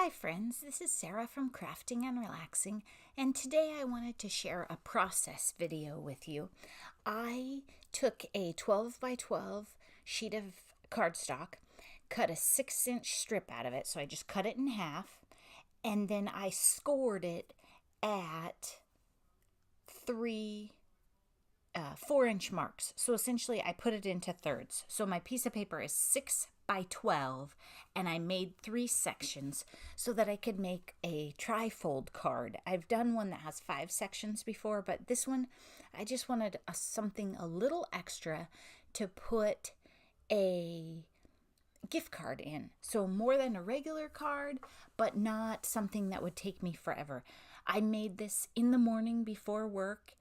Hi friends, this is Sarah from Crafting and Relaxing, and today I wanted to share a process video with you. I took a 12 by 12 sheet of cardstock, cut a 6-inch strip out of it, so I just cut it in half, and then I scored it at 4-inch marks. So essentially I put it into thirds. So my piece of paper is 6 by 12, and I made 3 sections so that I could make a trifold card. I've done one that has 5 sections before, but this one I just wanted something a little extra to put a gift card in. So more than a regular card, but not something that would take me forever. I made this in the morning before work.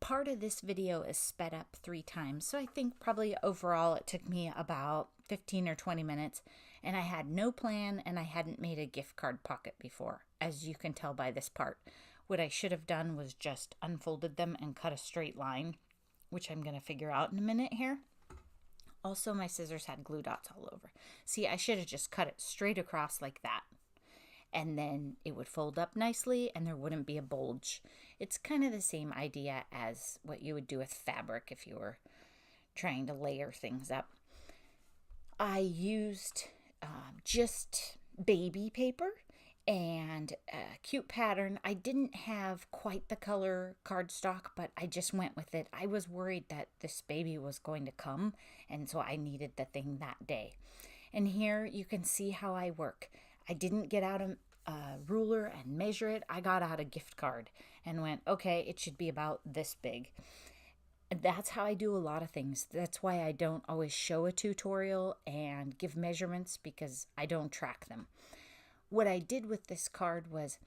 Part of this video is sped up 3 times, so I think probably overall it took me about 15 or 20 minutes, and I had no plan and I hadn't made a gift card pocket before, as you can tell by this part. What I should have done was just unfolded them and cut a straight line, which I'm going to figure out in a minute here. Also, my scissors had glue dots all over. See, I should have just cut it straight across like that, and then it would fold up nicely and there wouldn't be a bulge. It's kind of the same idea as what you would do with fabric if you were trying to layer things up. I used just baby paper and a cute pattern. I didn't have quite the color cardstock, but I just went with it. I was worried that this baby was going to come, and so I needed the thing that day. And here you can see how I work. I didn't get out a ruler and measure it. I got out a gift card and went, okay, it should be about this big. That's how I do a lot of things. That's why I don't always show a tutorial and give measurements, because I don't track them. What I did with this card was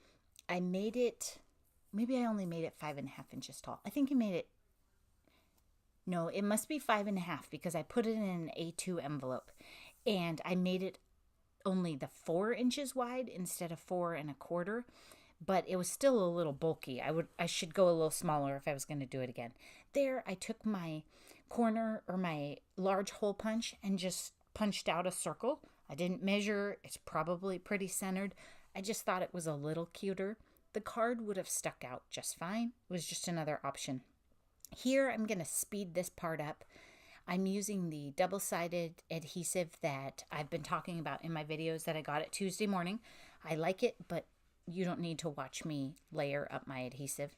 I made it, maybe I only made it 5.5 inches tall. I think I made it, no, it must be 5.5 because I put it in an A2 envelope, and I made it only the 4 inches wide instead of 4.25, but it was still a little bulky. I should go a little smaller if I was going to do it again. There, I took my corner or my large hole punch and just punched out a circle. I didn't measure. It's probably pretty centered. I just thought it was a little cuter. The card would have stuck out just fine. It was just another option. Here, I'm going to speed this part up. I'm using the double-sided adhesive that I've been talking about in my videos that I got at Tuesday morning. I like it, but you don't need to watch me layer up my adhesive.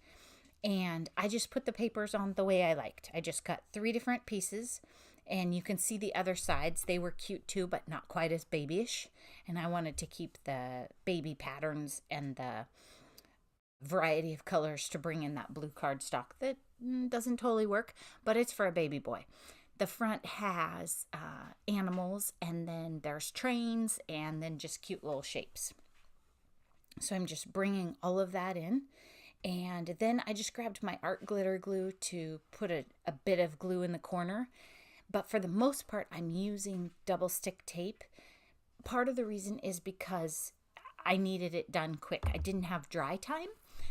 And I just put the papers on the way I liked. I just cut 3 different pieces, and you can see the other sides. They were cute too, but not quite as babyish. And I wanted to keep the baby patterns and the variety of colors to bring in that blue cardstock that doesn't totally work, but it's for a baby boy. The front has animals, and then there's trains, and then just cute little shapes. So I'm just bringing all of that in, and then I just grabbed my art glitter glue to put a bit of glue in the corner. But for the most part, I'm using double stick tape. Part of the reason is because I needed it done quick. I didn't have dry time,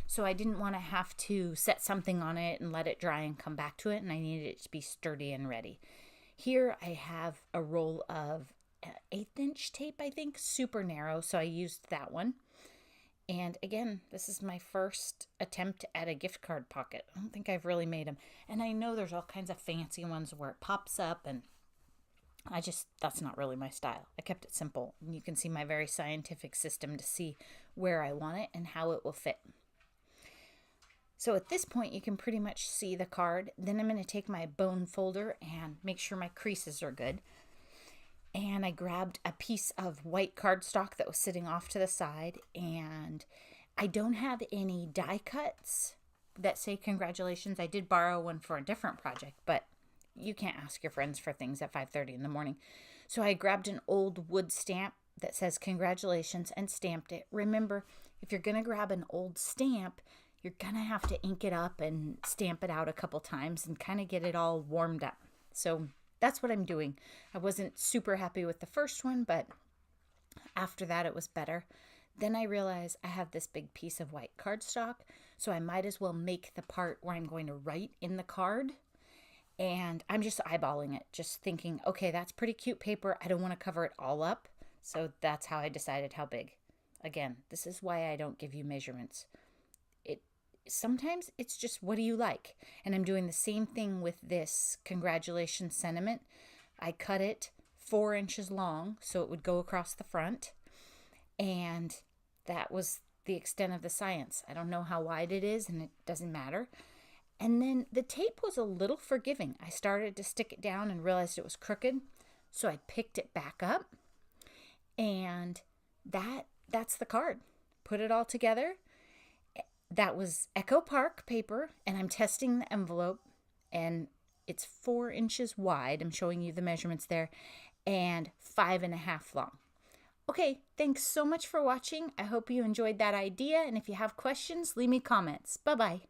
so I didn't want to have to set something on it and let it dry and come back to it, and I needed it to be sturdy and ready. Here I have a roll of 1/8-inch tape, I think, super narrow, so I used that one. And again, this is my first attempt at a gift card pocket. I don't think I've really made them. And I know there's all kinds of fancy ones where it pops up, and that's not really my style. I kept it simple. And you can see my very scientific system to see where I want it and how it will fit. So at this point, you can pretty much see the card. Then I'm going to take my bone folder and make sure my creases are good. And I grabbed a piece of white cardstock that was sitting off to the side. And I don't have any die cuts that say congratulations. I did borrow one for a different project, but you can't ask your friends for things at 5:30 in the morning. So I grabbed an old wood stamp that says congratulations and stamped it. Remember, if you're going to grab an old stamp, you're going to have to ink it up and stamp it out a couple times and kind of get it all warmed up. So that's what I'm doing. I wasn't super happy with the first one, but after that it was better. Then I realized I have this big piece of white cardstock, so I might as well make the part where I'm going to write in the card. And I'm just eyeballing it, just thinking, okay, that's pretty cute paper. I don't want to cover it all up. So that's how I decided how big. Again, this is why I don't give you measurements. It sometimes it's just, what do you like? And I'm doing the same thing with this congratulations sentiment. I cut it 4 inches long so it would go across the front, and that was the extent of the science. I don't know how wide it is, and it doesn't matter. And then the tape was a little forgiving. I started to stick it down and realized it was crooked, so I picked it back up, and that's the card. Put it all together. That was Echo Park paper, and I'm testing the envelope, and it's 4 inches wide. I'm showing you the measurements there, and 5.5 long. Okay, thanks so much for watching. I hope you enjoyed that idea, and if you have questions, leave me comments. Bye-bye.